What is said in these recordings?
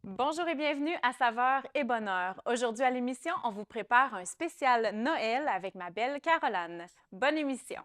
Bonjour et bienvenue à Saveurs et Bonheur. Aujourd'hui à l'émission, on vous prépare un spécial Noël avec ma belle Caroline. Bonne émission!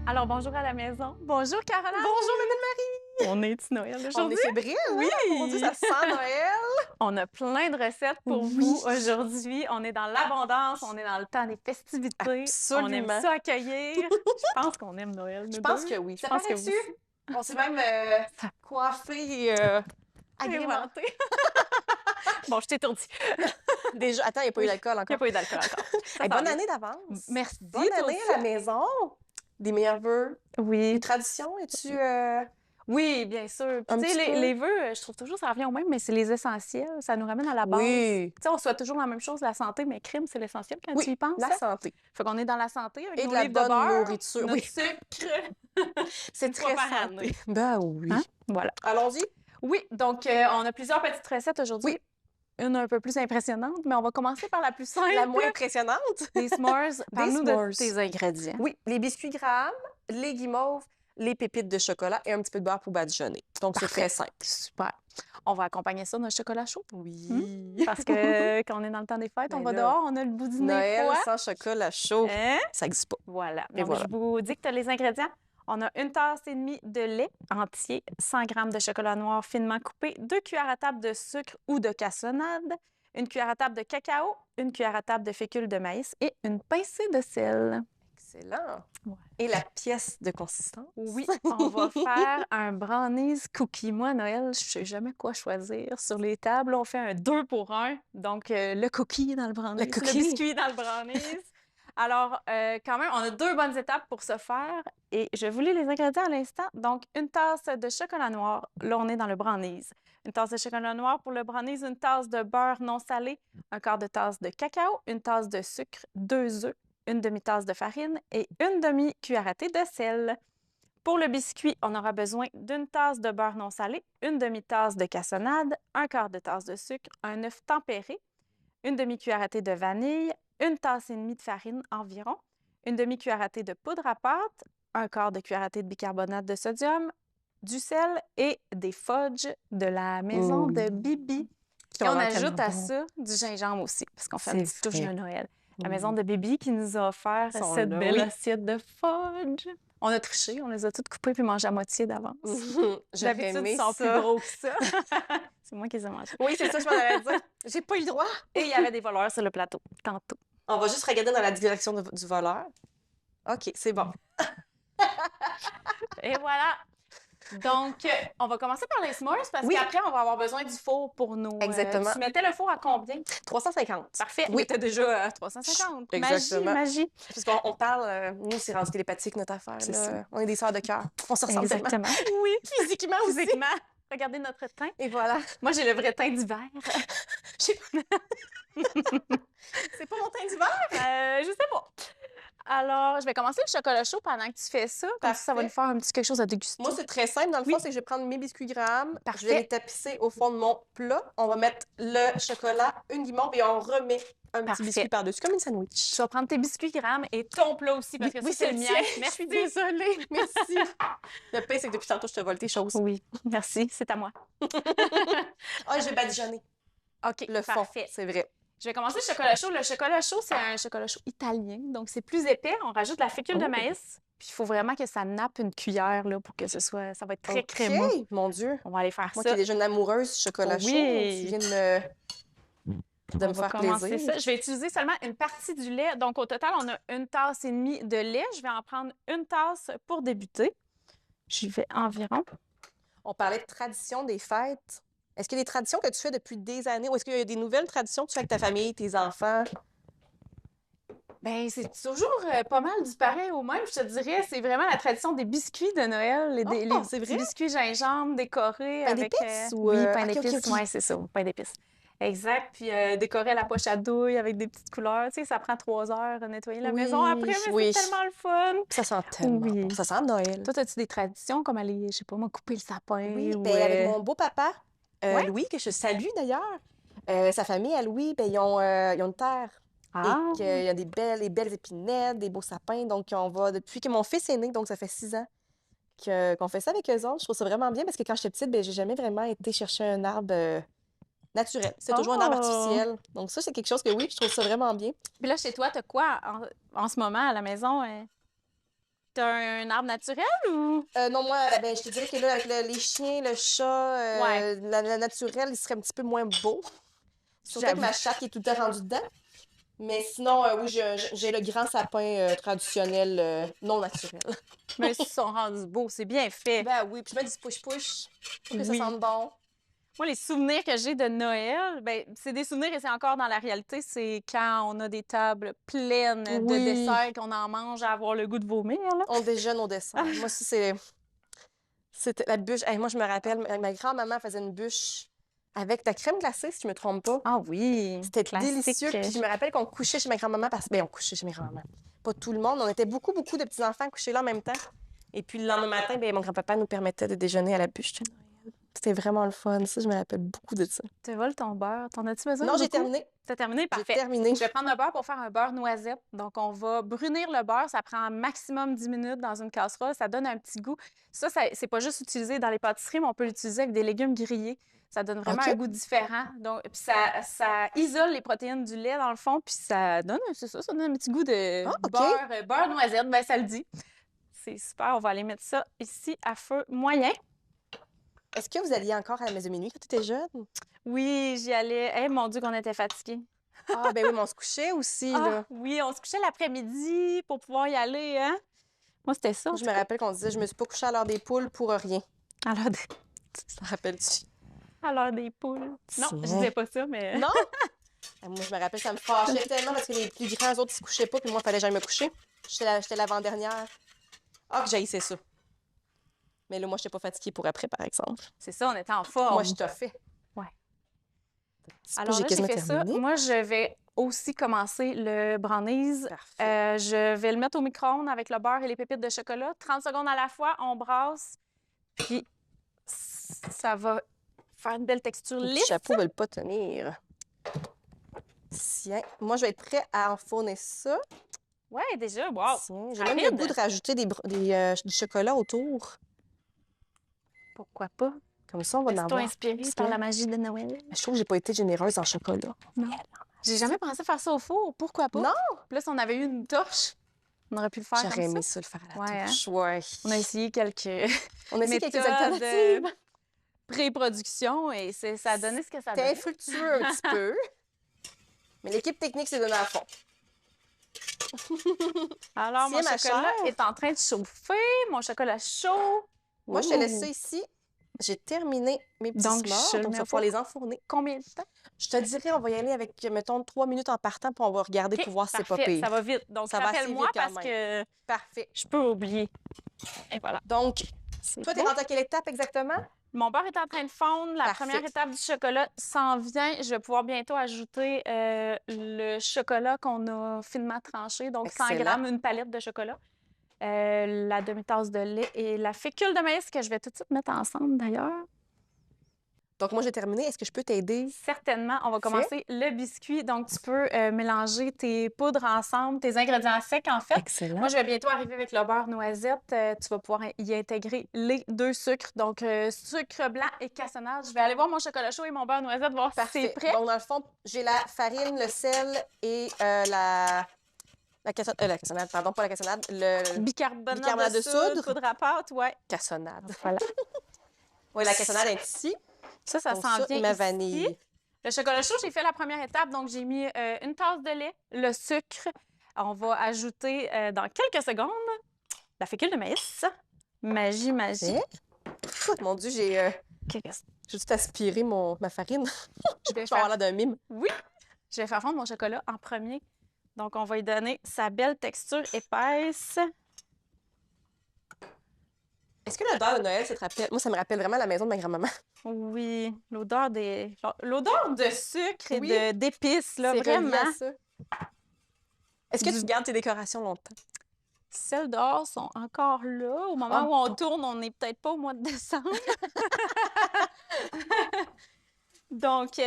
Alors, bonjour à la maison. Bonjour, Caroline. Bonjour, Madame Marie! On est Noël On aujourd'hui. est fébrile, Oui! hein? Mon Dieu, ça sent Noël! On a plein de recettes pour Oui. vous aujourd'hui. On est dans l'abondance, on est dans le temps des festivités. Absolument. On aime ça accueillir. Je pense qu'on aime Noël, nous Je pense deux. que oui. Je Ça pense que paraît-tu? oui. On s'est même coiffé agrément. Inventé. Bon, je t'étourdis. Déjà, attends, il n'y a pas eu d'alcool Il n'y a encore. pas eu d'alcool encore. Ça Hey, s'en bonne vient. année d'avance! Merci. Bonne toi année aussi. à la maison! Des meilleurs vœux. Oui. Des traditions, es-tu... Oui, bien sûr. Puis, Un tu sais, petit peu? les vœux, je trouve toujours ça revient au même, mais c'est les essentiels. Ça nous ramène à la base. Oui. Tu sais, on souhaite toujours la même chose, la santé, mais crime, c'est l'essentiel quand tu y Oui, penses. la hein? santé. Fait qu'on est dans la santé avec Et nos de la livres de bonne beurre, nourriture. notre Oui. sucre. C'est Une fois très par santé. année. Ben oui. Hein? Voilà. Allons-y. Oui, donc on a plusieurs petites recettes aujourd'hui. Oui. Une un peu plus impressionnante, mais on va commencer par la plus simple. La moins impressionnante. Des s'mores. Parle-nous de s'mores. tes ingrédients. Oui, les biscuits Graham, les guimauves, les pépites de chocolat et un petit peu de beurre pour badigeonner. Donc, c'est Parfait. très simple. Super. On va accompagner ça d'un chocolat chaud. Oui. Parce que quand on est dans le temps des fêtes, Ben on va là, dehors, on a le bout du nez Noël froid. sans chocolat chaud, Hein? ça n'existe pas. Voilà. Et Donc, voilà. je vous dicte les ingrédients. On a une tasse et demie de lait entier, 100 g de chocolat noir finement coupé, 2 cuillères à table de sucre ou de cassonade, une cuillère à table de cacao, une cuillère à table de fécule de maïs et une pincée de sel. Excellent. Ouais. Et la pièce de consistance? Oui, on va faire un brownies cookie. Moi, à Noël, je sais jamais quoi choisir. Sur les tables, on fait un 2 pour 1. Donc, le cookie dans le brownies, Le cookie. biscuit dans le brownies. Alors, quand même, on a 2 bonnes étapes pour ce faire. Et je vous lis les ingrédients à l'instant. Donc, une tasse de chocolat noir. Là, on est dans le brownies. Une tasse de chocolat noir pour le brownies, une tasse de beurre non salé, un quart de tasse de cacao, une tasse de sucre, 2 œufs, une demi-tasse de farine et une demi-cuillère à thé de sel. Pour le biscuit, on aura besoin d'une tasse de beurre non salé, une demi-tasse de cassonade, un quart de tasse de sucre, un œuf tempéré, une demi-cuillère à thé de vanille, une tasse et demie de farine environ, une demi-cuillère à thé de poudre à pâte, un quart de cuillère à thé de bicarbonate de sodium, du sel et des fudges de la maison de Bibi. Et on ajoute à ça du gingembre aussi, parce qu'on fait une petite touche de Noël. La maison de Bibi qui nous a offert Sont cette là, belle oui. assiette de fudge. On a triché, on les a toutes coupées puis mangées à moitié d'avance. J'aurais D'habitude, aimé ils sont ça. plus gros que ça. C'est moi qui les ai mangés. Oui, c'est ça, je m'en avais dit. J'ai pas eu le droit. Et il y avait des voleurs sur le plateau, tantôt. On va juste regarder dans la direction du voleur. OK, c'est bon. Et voilà. Donc, on va commencer par les s'mores parce Oui. qu'après, on va avoir besoin du four pour nous. Exactement. Tu mettais le four à combien? 350. Parfait. Oui. Tu déjà à 350. Exactement. Magie. Parce qu'on parle, nous, c'est rendu télépathique, notre affaire. C'est là. ça. On est des sœurs de cœur. On se ressemble tellement. Exactement. Oui. Physiquement aussi. Physiquement. Regardez notre teint. Et voilà. Moi, j'ai le vrai teint d'hiver. C'est pas mon teint d'hiver? Je sais pas. Alors, je vais commencer le chocolat chaud pendant que tu fais ça. Comme ça va Parfait. nous faire un petit quelque chose à déguster. Moi, c'est très simple. Dans le fond, Oui. c'est que je vais prendre mes biscuits Graham. Parfait. Je vais les tapisser au fond de mon plat. On va mettre le chocolat, une guimauve et on remet un petit Parfait. biscuit par-dessus, comme une sandwich. Tu vas prendre tes biscuits Graham et ton plat aussi, parce que Oui, ça, c'est le c'est mien. le tien. Merci. Je suis désolée. Merci. Le pire, c'est que depuis tantôt, je te vole tes choses. Oui, merci. C'est à moi. Ah, je vais badigeonner. OK, Le fond, parfait. c'est vrai. Je vais commencer le chocolat chaud. Le chocolat chaud, c'est un chocolat chaud italien. Donc, c'est plus épais. On rajoute la fécule de Oh. maïs. Puis, il faut vraiment que ça nappe une cuillère là, pour que ce soit... Ça va être très OK, crémeux. mon Dieu. On va aller faire Moi ça. qui est déjà une amoureuse du chocolat chaud, Oui. tu viens de On me va faire commencer plaisir. ça. Je vais utiliser seulement une partie du lait. Donc, au total, on a une tasse et demie de lait. Je vais en prendre une tasse pour débuter. J'y vais environ. On parlait de tradition des fêtes. Est-ce qu'il y a des traditions que tu fais depuis des années ou est-ce qu'il y a des nouvelles traditions que tu fais avec ta famille, tes enfants? Bien, c'est toujours pas mal du pareil au même, je te dirais. C'est vraiment la tradition des biscuits de Noël. C'est petits vrai? biscuits gingembre décorés Pain avec... d'épices ou, Oui, pain ok, ok, d'épices. ok. Oui, c'est ça, pain d'épices. Exact. Puis décorer la poche à douille avec des petites couleurs. Tu sais, ça prend 3 heures à nettoyer la maison après, Oui, mais oui. c'est tellement le fun. Ça sent tellement bon. Oui. Ça sent Noël. Toi, as-tu des traditions comme aller, je sais pas moi, couper le sapin Oui, ou... ben avec mon beau-papa, Ouais? Louis, que je salue d'ailleurs, sa famille à Louis, ben, ils ont une terre. Et Ah! qu'il y a des belles épinettes, des beaux sapins. Donc, on va, depuis que mon fils est né, donc ça fait 6 ans, qu'on fait ça avec eux autres. Je trouve ça vraiment bien parce que quand j'étais petite, ben, j'ai jamais vraiment été chercher un arbre naturel. C'est toujours un arbre Oh! artificiel. Donc, ça, c'est quelque chose que oui, je trouve ça vraiment bien. Puis là, chez toi, t'as quoi en ce moment à la maison? T'as un arbre naturel ou... Non, moi, ben, je te dirais que là, avec les chiens, le chat, Ouais, la naturelle, il serait un petit peu moins beau. Surtout avec j'avoue. ma chatte qui est tout le temps rendue dedans. Mais sinon, oui, j'ai le grand sapin traditionnel non naturel. Mais ils sont rendus beaux, c'est bien fait. Ben oui, puis je mets du push-push pour que ça Oui. sente bon. Moi, les souvenirs que j'ai de Noël, ben, c'est des souvenirs et c'est encore dans la réalité, c'est quand on a des tables pleines de Oui, desserts qu'on en mange à avoir le goût de vomir, là. on déjeune au dessert. Moi aussi, c'était la bûche. Hey, moi, je me rappelle, ma grand-maman faisait une bûche avec de la crème glacée, si je me trompe pas. Ah oui, C'était classique. délicieux. Puis je me rappelle qu'on couchait chez ma grand-maman parce que, ben, on couchait chez mes grand-mamans. Pas tout le monde. On était beaucoup, beaucoup de petits-enfants couchés là en même temps. Et puis le lendemain matin, ben, mon grand-papa nous permettait de déjeuner à la bûche de Noël. C'était vraiment le fun. Ça, je me rappelle beaucoup de ça. Te vole ton beurre. T'en as-tu besoin Non, j'ai beaucoup? terminé. T'as terminé? J'ai Parfait. terminé. Je vais prendre le beurre pour faire un beurre noisette. Donc, on va brunir le beurre. Ça prend un maximum 10 minutes dans une casserole. Ça donne un petit goût. Ça c'est pas juste utilisé dans les pâtisseries, mais on peut l'utiliser avec des légumes grillés. Ça donne vraiment OK. un goût différent. Donc, puis ça isole les protéines du lait, dans le fond, puis ça donne, c'est ça, ça donne un petit goût de Ah, OK. beurre noisette. Ben, ça le dit. C'est super. On va aller mettre ça ici à feu moyen. Est-ce que vous alliez encore à la messe de minuit quand tu étais jeune? Oui, j'y allais. Eh, mon Dieu, qu'on était fatigués. Ah, ben oui, mais on se couchait aussi, Ah là. oui, on se couchait l'après-midi pour pouvoir y aller, hein? Moi, c'était ça, en Moi, je tout me cas. rappelle qu'on disait, je me suis pas couchée à l'heure des poules pour rien. À l'heure des... Tu te rappelles-tu? à l'heure des poules. Non, je Tiens. disais pas ça, mais... Non? Ah, moi, je me rappelle, ça me fâchait tellement parce que les plus grands autres, ils se couchaient pas, puis moi, il fallait que j'aille me coucher. J'étais l'avant-dernière. Ah, que j'haïssais ça. Mais là, moi, je n'étais pas fatiguée pour après, par exemple. C'est ça, on était en Moi, forme. je t'ai fait. Ouais. Petit peu, Alors j'ai là, j'ai quasiment fait ça. terminé. Moi, je vais aussi commencer le brownies. Parfait. Je vais le mettre au micro-ondes avec le beurre et les pépites de chocolat. 30 secondes à la fois, on brasse, puis ça va faire une belle texture Les petits lisse. chapeaux ne veulent pas tenir. Tiens, moi, je vais être prêt à enfourner ça. Ouais, déjà, wow! Tiens, j'ai même le Rapide. goût de rajouter du chocolat autour. Pourquoi pas? Comme ça, on va en Laisse-toi avoir. inspiré Parce par que la magie de Noël. je trouve que j'ai pas été généreuse en chocolat. Non. J'ai jamais pensé faire ça au four. Pourquoi pas? Non! Puis là, si on avait eu une torche, on aurait pu le faire comme J'aurais ça. aimé ça le faire à la Ouais, hein? touche. Ouais. On a essayé quelques On a essayé quelques méthodes alternatives. pré-production et ça a donné ce que ça a C'était donné. infructueux un petit peu. Mais l'équipe technique s'est donnée à fond. Alors, mon Tiens, ma chocolat chère. est en train de chauffer. Mon chocolat chaud. Moi, je te laisse ça Ouh. ici. J'ai terminé mes petits Donc, s'mores, je le donc mets tu vas au pouvoir four. les enfourner. Combien de temps? Je te dirais, on va y aller avec, mettons, 3 minutes en partant, puis on va regarder OK, pour voir si c'est pas parfait. pire. Ça va vite. Donc, Ça va assez rappelle-moi vite quand parce même. que Parfait. je peux oublier. Et voilà. Donc, C'est toi, t'es bon. rendu à quelle étape exactement? Mon beurre est en train de fondre. La Parfait. première étape du chocolat s'en vient. Je vais pouvoir bientôt ajouter le chocolat qu'on a finement tranché, donc 100 Excellent. grammes, une palette de chocolat, la demi-tasse de lait et la fécule de maïs que je vais tout de suite mettre ensemble d'ailleurs. Donc, moi, j'ai terminé. Est-ce que je peux t'aider? Certainement, on va Parfait. commencer le biscuit. Donc, tu peux mélanger tes poudres ensemble, tes ingrédients secs en fait. Excellent. Moi, je vais bientôt arriver avec le beurre noisette. Tu vas pouvoir y intégrer les 2 sucres, donc sucre blanc et cassonade. Je vais aller voir mon chocolat chaud et mon beurre noisette, voir si Parfait. c'est prêt. Donc, dans le fond, j'ai la farine, le sel et la cassonade, pardon, pas la cassonade, le Bicarbonate de soude, poudre à pâte, ouais. cassonade. Voilà. Oui, la cassonade est ici. Ça Donc, s'en ça vient et ma ici. vanille. Le chocolat chaud, j'ai fait la première étape, donc j'ai mis une tasse de lait, le sucre. On va ajouter dans quelques secondes la fécule de maïs. Magie, magie. Parfait. Mon Dieu, j'ai tout aspiré ma farine. Je vais Je vais avoir l'air d'un mime. Oui, je vais faire fondre mon chocolat en premier. Donc, on va lui donner sa belle texture épaisse. Est-ce que l'odeur de Noël, ça te rappelle? Moi, ça me rappelle vraiment la maison de ma grand-maman. Oui, l'odeur l'odeur de sucre et Oui. d'épices, là, C'est relié vraiment. à ça. Est-ce que tu gardes tes décorations longtemps? Celles dehors sont encore là. Au moment Ah, où on bon. tourne, on n'est peut-être pas au mois de décembre. Donc,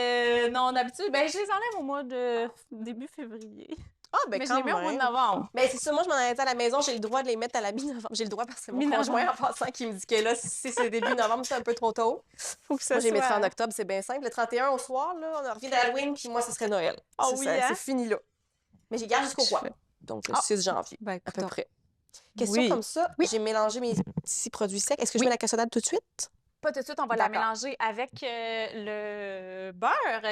non, d'habitude, ben, je les enlève au mois de début février. Ah, ben Mais je quand les mets au mois de même. novembre. Ben c'est ça, moi, je m'en allais dire à la maison, j'ai le droit de les mettre à la mi-novembre. J'ai le droit parce que c'est mon Mi-novembre. conjoint en passant qui me dit que là, si c'est début novembre, c'est un peu trop tôt. Faut que ça Moi, j'ai les mettrai en soit... octobre, c'est bien simple. Le 31 au soir, là, on revient d'Halloween, puis moi, ce serait Noël. Ah C'est oui, ça, hein? c'est fini là. Mais j'ai gardé jusqu'au Je quoi? fais- Donc, le Ah, 6 janvier, Ben, à peu écoute, près. Question oui. comme ça, Oui. j'ai mélangé mes petits produits secs. Est-ce que je Oui. mets la cassonade tout de suite? Pas tout de suite, on va la D'accord. mélanger avec le beurre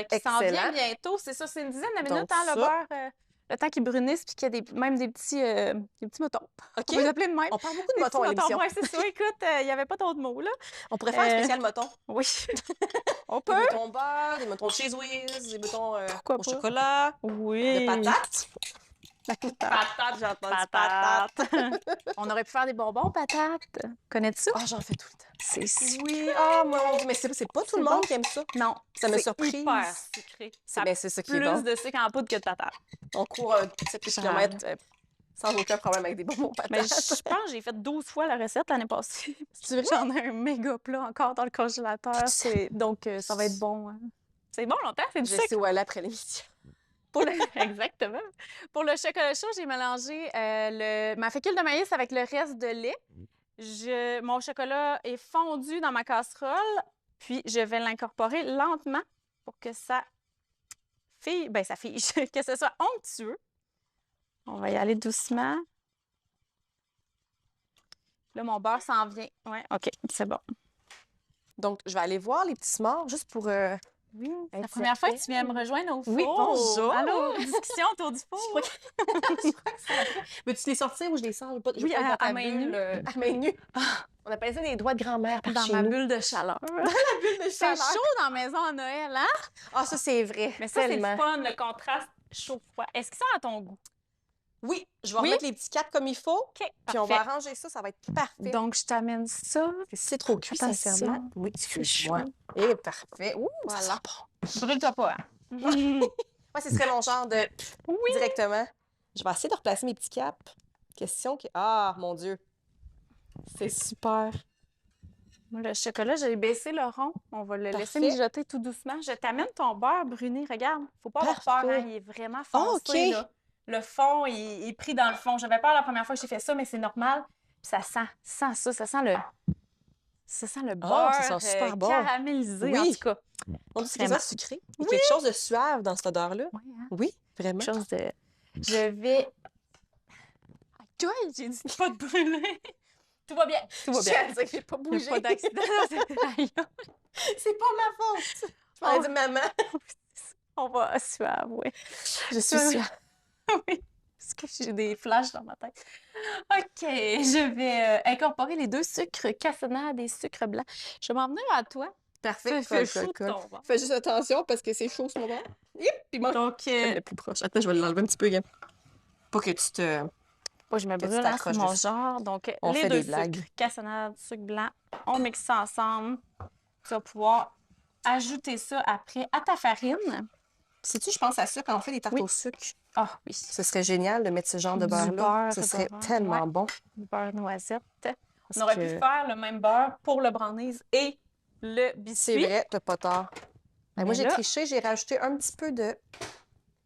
qui s'en Excellent. vient bientôt. C'est ça, c'est une dizaine de minutes, Donc, hein, le ça. beurre. Le temps qu'il brunisse puis qu'il y a même des petits motons. OK. On peut les appeler de même. On parle beaucoup de Des petits motons à motons. l'émission. Ouais, c'est ça. Écoute, il n'y avait pas d'autres mots, là. On pourrait faire un Euh, spécial moton. Oui. On Des peut. moutons beurre, des moutons cheese whiz, des moutons Pourquoi au pas? chocolat, Oui. de patates. Patate, j'ai entendu patate. On aurait pu faire des bonbons patates. Connais-tu ça? Ah, j'en fais tout le temps. C'est sucré. Oui, ah, mon Dieu, mais c'est pas tout C'est le monde bon. qui aime ça. Non, Ça me c'est surprise. hyper sucré. Ça a C'est ça qui est plus bon. de sucre en poudre que de patates. On court 7 km sans aucun problème avec des bonbons Mais patates. je pense que j'ai fait 12 fois la recette l'année passée. C'est vrai? J'en ai un méga plat encore dans le congélateur. Donc, ça va être bon. Hein. C'est bon longtemps, c'est du Je sucre. sais où aller après l'émission. Exactement. Pour le chocolat chaud, j'ai mélangé ma fécule de maïs avec le reste de lait. Mon chocolat est fondu dans ma casserole, puis je vais l'incorporer lentement pour que ça fige, que ce soit onctueux. On va y aller doucement. Là, mon beurre s'en vient. Ouais, OK, c'est bon. Donc, je vais aller voir les petits s'mores juste pour... Oui, c'est la être première fois que certaine. tu viens me rejoindre au four. Oui, bonjour. Allô, discussion autour du four. Je crois que ça fait. Veux-tu les sortir ou je les sors? Je veux pas Oui, être dans à ta main bulle, nue. à main nue. On appelle ça des doigts de grand-mère par Dans chez ma nous. bulle de chaleur. La bulle de C'est chaleur. chaud dans la maison à Noël, hein? Ah, ça, c'est vrai. Mais ça, c'est le tellement. fun, le contraste chaud-froid. Est-ce qu'ils sont à ton goût? Oui, je vais Oui? remettre les petits caps comme il faut. OK, Puis on va parfait. arranger ça, ça va être parfait. Donc, je t'amène ça. C'est trop cuit, Attention. sincèrement. Oui, C'est excuse-moi. chaud. Et parfait. Ouh, Voilà. ça sent bon. Brûle-toi pas. Hein? Moi, ce serait mon genre de... Oui. Directement. Je vais essayer de replacer mes petits caps. Question qui... Ah, mon Dieu. C'est super. Moi, le chocolat, j'ai baissé le rond. On va le laisser Parfait. mijoter tout doucement. Je t'amène ton beurre bruni. Regarde, faut pas avoir peur, Parfait. hein? Il est vraiment foncé, OK. là. Le fond, il est pris dans le fond. J'avais peur la première fois que j'ai fait ça, mais c'est normal. Puis ça sent ça sent le beurre ça sent super bon. caramélisé, Oui. en tout cas. On dit que c'est Vraiment. ça sucré. Il y a quelque chose de suave dans cette odeur-là. Oui, hein? Oui, vraiment. Quelque chose de... Je vais... Toi, j'ai dit de pas te brûler. Tout va bien. Tout va bien. Je sais que j'ai pas Il bougé. n'y a pas d'accident. C'est pas ma faute. Je m'en ai dit maman. On va suave, oui. Je suis Oui. suave. Oui. Parce que j'ai des flashs dans ma tête. OK, je vais incorporer les deux sucres cassonade et sucre blanc. Je vais m'en venir à toi. Parfait. Fais chaud de ton ventre. Fais juste attention parce que c'est chaud ce moment. Puis moi, Donc, le plus proche. Attends, je vais l'enlever un petit peu, regarde. Pour que tu te... moi, je me que tu brûle, hein, c'est t'accroches mon dessus. genre. Donc, On les fait deux des blagues. sucres, cassonade, sucre blanc, on mixe ça ensemble. Tu vas pouvoir ajouter ça après à ta farine. Sais-tu, je pense à ça quand on fait des tartes Oui. au sucre. Ah oui, Ce serait génial de mettre ce genre de Du beurre-là. beurre Ce de serait beurre, tellement ouais. bon. du beurre noisette. Parce On aurait que pu faire le même beurre pour le brownies et le C'est biscuit. vrai, t'as pas tort. Ben, moi, Mais j'ai là- triché, j'ai rajouté un petit peu de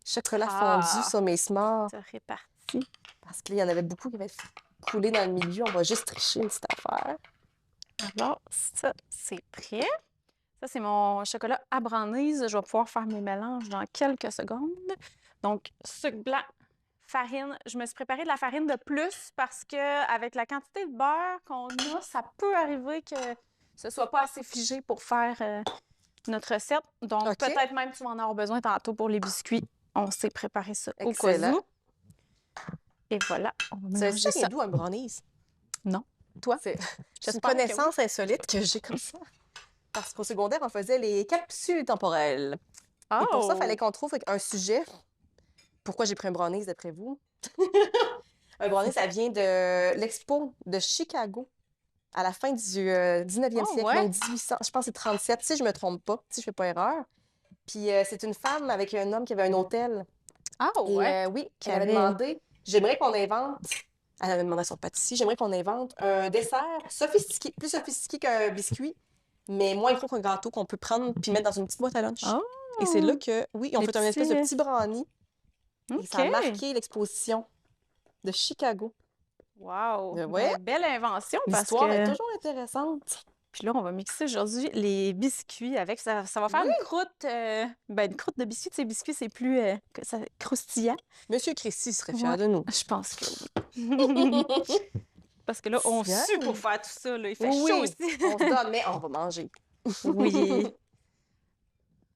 chocolat Ah. fondu sur mes s'mores. Ça répartit. Parce qu'il y en avait beaucoup qui avaient coulé dans le milieu. On va juste tricher une petite affaire. Alors, ça, c'est prêt. Ça, c'est mon chocolat à brownies. Je vais pouvoir faire mes mélanges dans quelques secondes. Donc, sucre blanc, farine. Je me suis préparé de la farine de plus parce que avec la quantité de beurre qu'on a, ça peut arriver que ce soit pas assez figé pour faire notre recette. Donc, OK. peut-être même tu vas en avoir besoin tantôt pour les biscuits. On s'est préparé ça au cas Excellent. où. Et voilà, on va Ça mélanger vient ça. d'où un brownies? Non. Toi? C'est une J'espère que connaissance insolite que j'ai comme ça. Parce qu'au secondaire, on faisait les capsules temporelles. Et pour ça, il fallait qu'on trouve un sujet. Pourquoi j'ai pris un brownies, d'après vous? Un brownies, ça vient de l'expo de Chicago. à la fin du 19e Oh, siècle, ouais. donc 1800, je pense que c'est 37, si je me trompe pas, si je fais pas erreur. Puis c'est une femme avec un homme qui avait un hôtel. Ah, Et ouais. oui, Qui elle avait avait... demandé, j'aimerais qu'on invente, elle avait demandé à son pâtissier, j'aimerais qu'on invente un dessert sophistiqué, plus sophistiqué qu'un biscuit, mais moins gros qu'un gâteau qu'on peut prendre puis mettre dans une petite boîte à lunch. Oh! Et c'est là que, oui, on Les fait un espèce de petits... petit brownie et ça a OK. marqué l'exposition de Chicago. Wow! Ouais, Ben, belle invention parce l'histoire est que... toujours intéressante. Puis là, on va mixer aujourd'hui les biscuits avec. Ça va faire Oui. une croûte... ben, une croûte de biscuits. Tu sais, biscuits, c'est plus croustillant. Monsieur Christy serait Ouais. fier de nous. Je pense que oui. Parce que là, on Tiens. sue pour faire tout ça. Là. Il fait chaud Oui, aussi. on se donne, mais on va manger. Oui.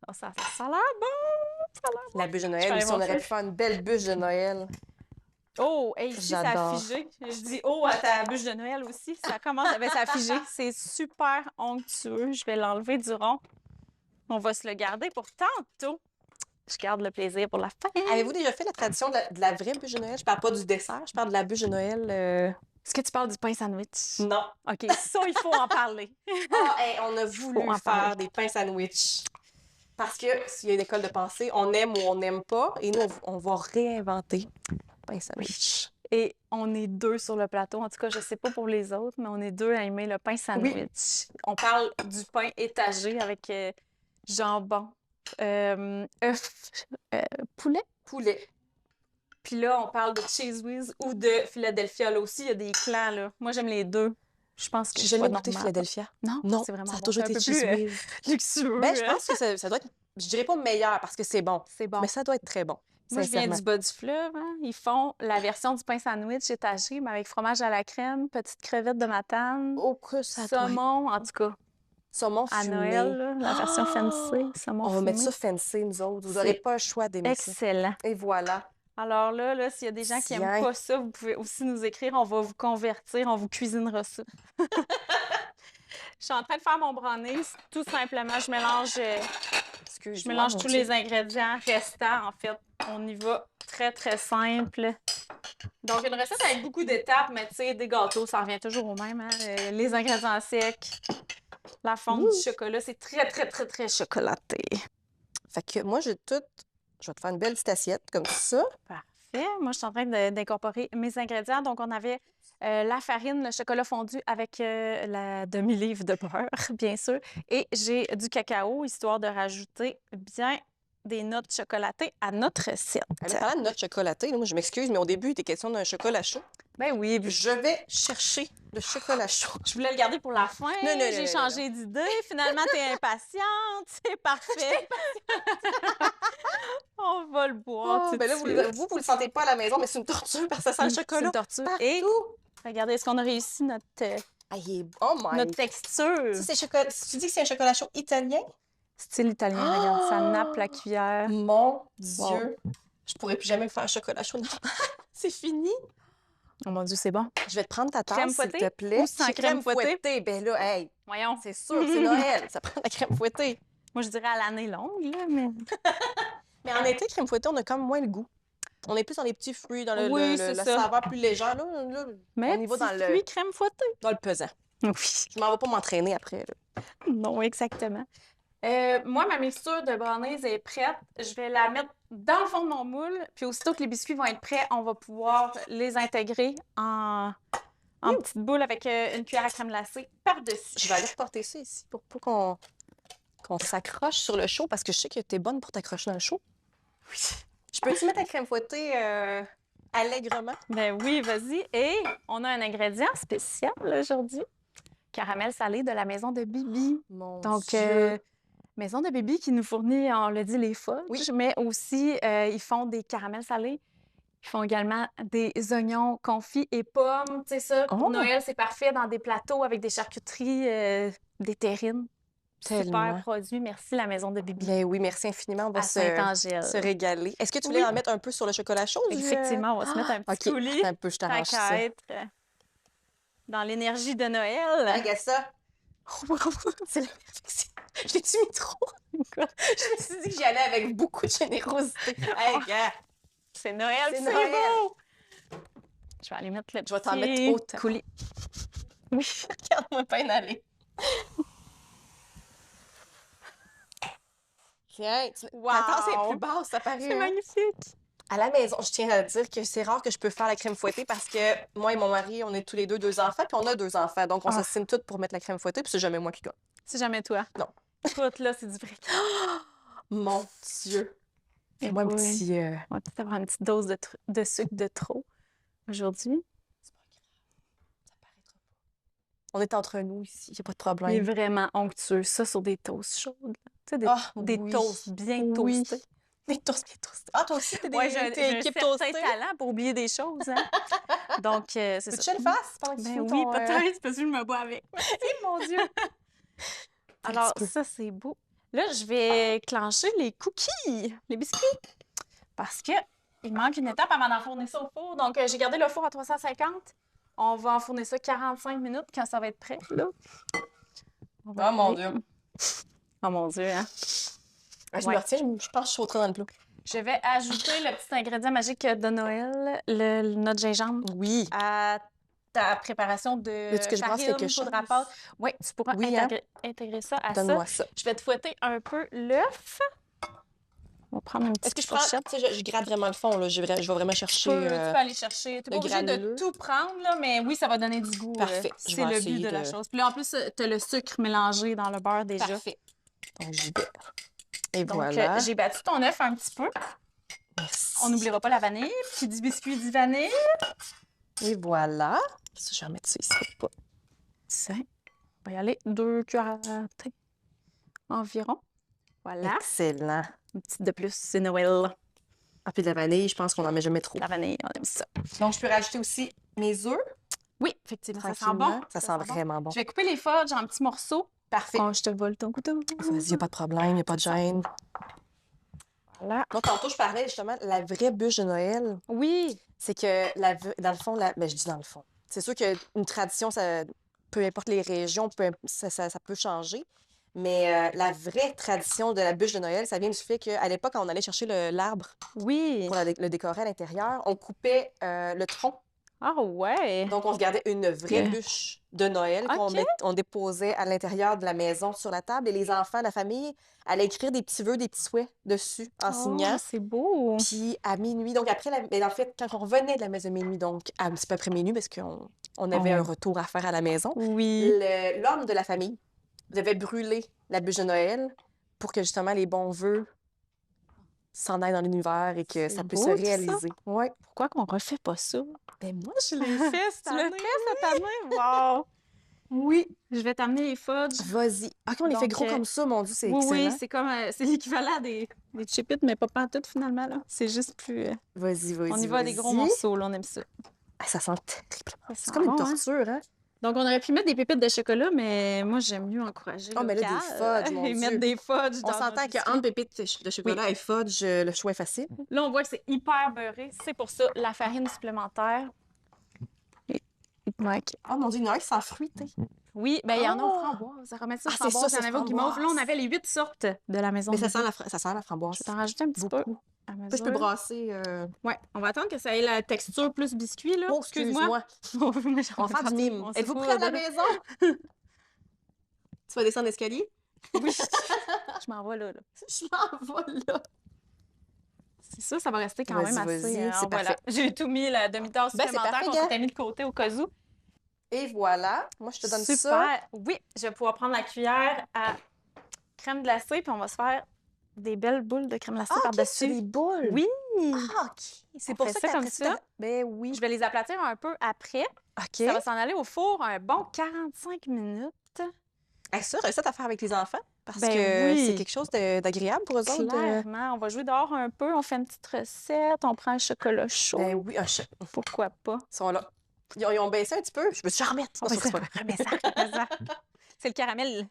Oh, ça a l'air bon. Ça a l'air bon. La bûche de Je vais Noël aller aussi, on voir aurait ça. pu faire une belle bûche de Noël. Oh, hey, ici, ça a J'adore. figé. Je dis oh à ta bûche de Noël aussi. Ça commence, ben, ça a figé. C'est super onctueux. Je vais l'enlever du rond. On va se le garder pour tantôt. Je garde le plaisir pour la fin. Avez-vous déjà fait la tradition de la vraie bûche de Noël? Je parle pas du dessert, je parle de la bûche de Noël. Est-ce que tu parles du pain sandwich? Non. OK, ça, il faut en parler. Ah, hey, on a voulu Faut en faire parler. des pains sandwich. Parce que s'il y a une école de pensée, on aime ou on n'aime pas, et nous, on va réinventer pain sandwich. Et on est deux sur le plateau. En tout cas, je sais pas pour les autres, mais on est deux à aimer le pain sandwich. On parle du pain étagé avec jambon, œuf, poulet. Poulet. Puis là, on parle de Cheese Whiz ou de Philadelphia. Là aussi, il y a des clans. Là. Moi, j'aime les deux. Je pense que J'ai c'est jamais pas goûté normal. Philadelphia. Non, Non, c'est vraiment ça a bon. toujours C'est été un peu plus cheese whiz. luxueux. Ben, je pense que ça doit être, je dirais pas meilleur parce que c'est bon, C'est bon. mais ça doit être très bon. Moi, je viens Sincèrement. du bas du fleuve. Hein. Ils font la version du pain sandwich étagé, mais avec fromage à la crème, petite crevette de matane, Oh, que ça doit être. saumon, en tout cas. Saumon À fumé. Noël, là, la version fancy, saumon On va fumé. mettre ça fancy, nous autres. Vous C'est n'aurez pas le choix d'aimer ça. excellent. Et voilà. Alors là, s'il y a des gens qui Tiens. n'aiment pas ça, vous pouvez aussi nous écrire. On va vous convertir, on vous cuisinera ça. Je suis en train de faire mon brownie. Tout simplement, je mélange tous les ingrédients restants, en fait. On y va très, très simple. Donc, une recette avec beaucoup d'étapes, mais tu sais, des gâteaux, ça revient toujours au même. Hein? Les ingrédients secs, la fonte du chocolat, c'est très, très, très, très chocolaté. Fait que moi, je vais te faire une belle petite assiette comme ça. Parfait. Moi, je suis en train d'incorporer mes ingrédients. Donc, on avait la farine, le chocolat fondu avec la demi-livre de beurre, bien sûr. Et j'ai du cacao, histoire de rajouter bien des notes chocolatées à notre recette. Alors, parlant de notre chocolaté, là, moi, je m'excuse, mais au début, il était question d'un chocolat chaud. Ben oui, Je vais chercher le chocolat chaud. je voulais le garder pour la fin. Non, J'ai changé d'idée. Finalement, t'es impatiente. C'est parfait. On va le boire tout Ben là, de suite. vous le sentez pas à la maison, mais c'est une torture parce que ça sent le C'est chocolat une torture. partout. Et regardez, est-ce qu'on a réussi notre Ah, oh my. notre texture? Si tu dis que c'est un chocolat chaud italien, Style italien, regarde, ça nappe la cuillère. mon Dieu, je pourrais plus jamais faire un chocolat chaud. C'est fini. Oh mon Dieu, c'est bon. Je vais te prendre ta tasse, Crème s'il fouettée te plaît. ou sans crème fouettée? Ben là, hey, Voyons. c'est sûr, c'est Noël. Ça prend de la crème fouettée. Moi, je dirais à l'année longue, là, mais... Mais en été, crème fouettée, on a quand même moins le goût. On est plus dans les petits fruits, dans Oui, la c'est ça. saveur plus légère. Là, Mais on y va dans le, fruits crème fouettée. dans le pesant. Oui. Je m'en vais pas m'entraîner après. Là. Non, exactement. Moi, ma mixture de brownies est prête. Je vais la mettre dans le fond de mon moule. Puis aussitôt que les biscuits vont être prêts, on va pouvoir les intégrer en petites boules avec une cuillère à crème glacée par-dessus. Je vais aller reporter ça ici pour pas qu'on s'accroche sur le chaud parce que je sais que t'es bonne pour t'accrocher dans le chaud. Oui. Je peux-tu mettre la crème fouettée allègrement? Ben oui, vas-y. Et on a un ingrédient spécial aujourd'hui. Caramel salé de la maison de Bibi. Mon Donc, Dieu. maison de Bibi qui nous fournit, on l'a dit, les fudges, Oui. mais aussi, ils font des caramels salés. Ils font également des oignons confits et pommes. Tu sais ça, pour Oh! Noël, c'est parfait dans des plateaux avec des charcuteries, des terrines. Tellement. Super produit. Merci, la maison de Bibi. Bien oui, merci infiniment. On va À Saint-Angèle. se régaler. Est-ce que tu voulais Oui. en mettre un peu sur le chocolat chaud? Effectivement, on va se mettre un petit OK, coulis. un peu, je Tant t'arrange ça. qu'à être dans l'énergie de Noël. Regarde ça. C'est la perfection. Je l'ai-tu mis trop? Quoi? Je me suis dit que j'y allais avec beaucoup de générosité. Hey, gars, C'est Noël, c'est c'est Noël. beau! Je vais aller mettre le Je vais t'en petit mettre autant. coulis. Oui. Regarde-moi bien aller. Tiens, ta tasse est plus basse, ça paraît. C'est hein? magnifique. À la maison, je tiens à dire que c'est rare que je peux faire la crème fouettée parce que moi et mon mari, on est tous les deux enfants, puis on a 2 enfants. Donc, on s'assigne toutes pour mettre la crème fouettée, puis c'est jamais moi qui gagne. C'est jamais toi. Non. Écoute, là, c'est du vrai. Mon Dieu! Et Fais-moi un oui. petit... On va peut-être avoir une petite dose de sucre de trop aujourd'hui. Ça paraîtra pas. On est entre nous ici, il n'y a pas de Il est problème. vraiment onctueux. Ça sur des toasts chaudes. Là. Tu sais, des oui. toasts bien Oui. toastés. Des toasts bien toastés. Ah, toi aussi, Ouais, j'ai t'es un équipe certain toastée? talent pour oublier des choses. Hein? Donc, c'est Peux-tu ça. le fasses pendant que tu Ben finis oui, ton... peut-être, parce que je me bois avec. Merci, mon Dieu. Alors, peu. ça, c'est beau. Là, je vais clencher les cookies, les biscuits, parce que il manque une étape avant d'enfourner ça au four. Donc, j'ai gardé le four à 350. On va enfourner ça 45 minutes quand ça va être prêt. Là. On va Oh mon aller. Dieu! Oh mon Dieu, hein? Je Ouais. me retiens, je pense que je sauterai dans le plat. Je vais ajouter le petit ingrédient magique de Noël, notre gingembre, Oui. à ta préparation de Veux-tu que je brasse farine, quelque poudre à chose? pâte. Oui, tu pourras Oui, hein? intégrer ça à ça. Donne-moi ça. Je vais te fouetter un peu l'œuf. On va prendre une Est-ce petite que je prends... fourchette. Tu sais, je gratte vraiment le fond, là. Je vais vraiment Tu chercher... peux aller chercher. Tu n'es le pas obligé de granuleux. tout prendre, là, mais oui, ça va donner du goût. Parfait. Je C'est vais le but essayer de la de- chose. Puis là, en plus, tu as le sucre mélangé dans le beurre déjà. Parfait. Donc, j'y vais. Et Donc, voilà. j'ai battu ton œuf un petit peu. Merci. On n'oubliera pas la vanille. Qui dit biscuit dit vanille. Et voilà. Ça, je vais remettre ça ici. Pas. Ça, on va y aller 2 cuillères à thé environ. Voilà. Excellent. Une petite de plus, c'est Noël. Ah, puis de la vanille, je pense qu'on en met jamais trop. La vanille, on aime ça. Donc, je peux rajouter aussi mes œufs. Oui, effectivement, ça sent Tranquillement. bon. Ça sent vraiment bon. Je vais couper les fudges en petits morceaux. Parfait. Quand je te vole ton couteau. Vas-y, il n'y a pas de problème, il n'y a pas de gêne. Voilà. Moi, tantôt, je parlais justement de la vraie bûche de Noël. Oui. C'est que, dans le fond, ben, je dis dans le fond. C'est sûr qu'une tradition, ça, peu importe les régions, ça peut changer. Mais la vraie tradition de la bûche de Noël, ça vient du fait qu'à l'époque, quand on allait chercher l'arbre Oui. pour le décorer à l'intérieur, on coupait le tronc. Ah ouais. Donc, on se gardait une vraie Ok. bûche de Noël Ok. on déposait à l'intérieur de la maison sur la table. Et les enfants de la famille allaient écrire des petits vœux, des petits souhaits dessus en signant. Oh, c'est beau. Puis à minuit, donc après, mais en fait, quand on revenait de la messe de minuit, donc un petit peu après minuit, parce qu'on avait Oh. un retour à faire à la maison, Oui. l'homme de la famille devait brûler la bûche de Noël pour que justement les bons vœux s'en aillent dans l'univers et que C'est ça puisse beau, se tout ça. réaliser. Oui. Pourquoi qu'on refait pas ça? Ben moi, je l'ai fait cette Tu l'as année. fait cette année? Wow! Oui. Je vais t'amener les fudges. Vas-y. OK, on les fait Donc, gros comme ça, mon Dieu, c'est Oui, excellent. oui, c'est comme c'est l'équivalent des chip-it, mais pas pantoute finalement. Là. C'est juste plus. Vas-y, vas-y, On y va à des gros morceaux, là, on aime ça. Ah, ça sent terrible. Ça C'est sent comme une bon, hein? torture, hein? Donc, on aurait pu mettre des pépites de chocolat, mais moi, j'aime mieux encourager Oh, mais là, des local fudges, mon et Dieu. mettre des fudges On dans s'entend notre biscuit. qu'entre pépites de chocolat et fudge, le choix est facile. Là, on voit que c'est hyper beurré. C'est pour ça, la farine supplémentaire. Et il te manque. Oh mon Dieu, il y en a un qui sent fruité. Oui, bien, il y en a aux Oh! framboises. Ça remet ça aux Ah, c'est framboises. ça, Il y en avait au c'est guimauve. Là, on framboise. avait les 8 sortes de la maison. Mais ça de sent Dieu. ça sent la framboise. Je vais t'en rajouter un petit peu. Beaucoup. À Là, je peux mesure. brasser. Ouais, on va attendre que ça ait la texture plus biscuit, là. Oh, Excuse-moi. excuse-moi. On va faire du mime. Êtes-vous prêts à la maison? Tu vas descendre l'escalier? Oui. Je m'en vais là. Je m'en vais là. C'est ça, ça va rester quand Vas-y, même assez. vas-y, Alors, c'est voilà. parfait. J'ai tout mis, la demi-tasse Ben, c'est supplémentaire parfait, qu'on gars. s'était mis de côté au cas où. Et voilà. Moi, je te donne Super. ça. Oui, je vais pouvoir prendre la cuillère à crème glacée, puis on va se faire des belles boules de crème glacée Ah, OK, par-dessus. c'est des boules. Oui. Ah, OK. C'est On pour fait ça ça comme qu'après ça. Ben oui. Je vais les aplatir un peu après. OK. Ça va s'en aller au four un bon 45 minutes. Ça, recette à faire avec les enfants. Parce Ben que oui. c'est quelque chose d'agréable pour eux autres. Clairement, on va jouer dehors un peu, on fait une petite recette, on prend un chocolat chaud. Ben oui, Pourquoi pas? ils sont là. Ils ont baissé un petit peu. Je me suis remettre. On remets ça. C'est le caramel.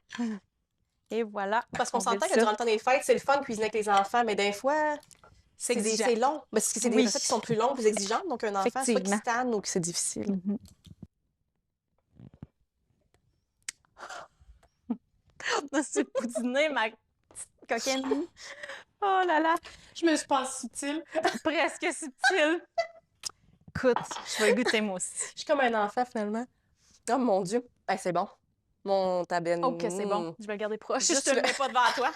Et voilà. Parce qu'on On s'entend vide que ça. durant le temps des fêtes, c'est le fun de cuisiner avec les enfants, mais des fois, C'est exigeant. c'est long. Parce que c'est des Oui. recettes qui sont plus longues, plus exigeantes. Donc, un enfant, soit qu'il Effectivement. se tanne ou que c'est difficile. Mhm. C'est poudiner ma petite coquine. Oh là là, Je me suis pas subtile. presque subtile. Écoute, je vais goûter moi aussi. Je suis comme un enfant, finalement. Oh mon Dieu. Hey, c'est bon. Mon taben. OK, c'est bon. Je vais le garder proche. Juste Je te le le- mets pas devant toi.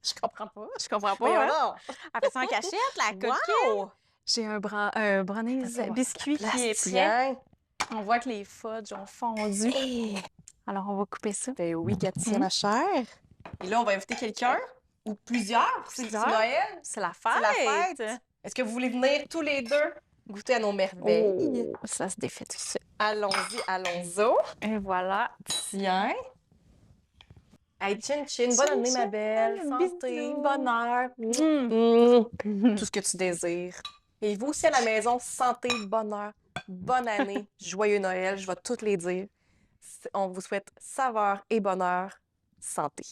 Je comprends pas. Je comprends pas, Voyons hein? donc. Elle fait ça en cachette, la coquille. Wow! J'ai un brownies biscuit qui est prêt. Plasticien. On voit que les fudges ont fondu. Eh, Alors, on va couper ça. ben oui, Katia, ma chère. Et là, on va inviter quelqu'un ou plusieurs. C'est Plusieurs. Noël. C'est la fête. C'est la fête. Est-ce que vous voulez venir tous les deux goûter à nos merveilles? Oh, ça se défait tout ça. Allons-y, allons-y. Et voilà. Tiens. Hey, chin chin, bonne année, ma belle. Santé, Bisous. bonheur. Tout ce que tu désires. Et vous aussi à la maison, santé, bonheur, bonne année, joyeux Noël, je vais toutes les dire. On vous souhaite saveur et bonheur, santé.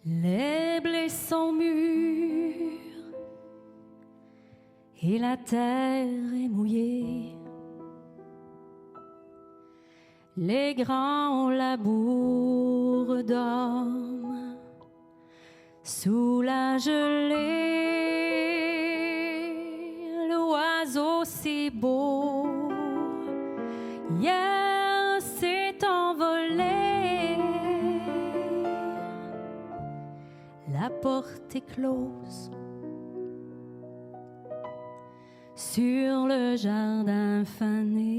Les blés sont mûrs et la terre est mouillée. Les grands labours dorment sous la gelée. L'oiseau si beau hier s'est envolé. La porte est close sur le jardin fané,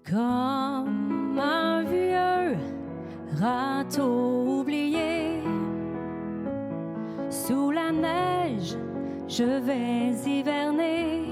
comme un vieux râteau oublié. Sous la neige, je vais hiverner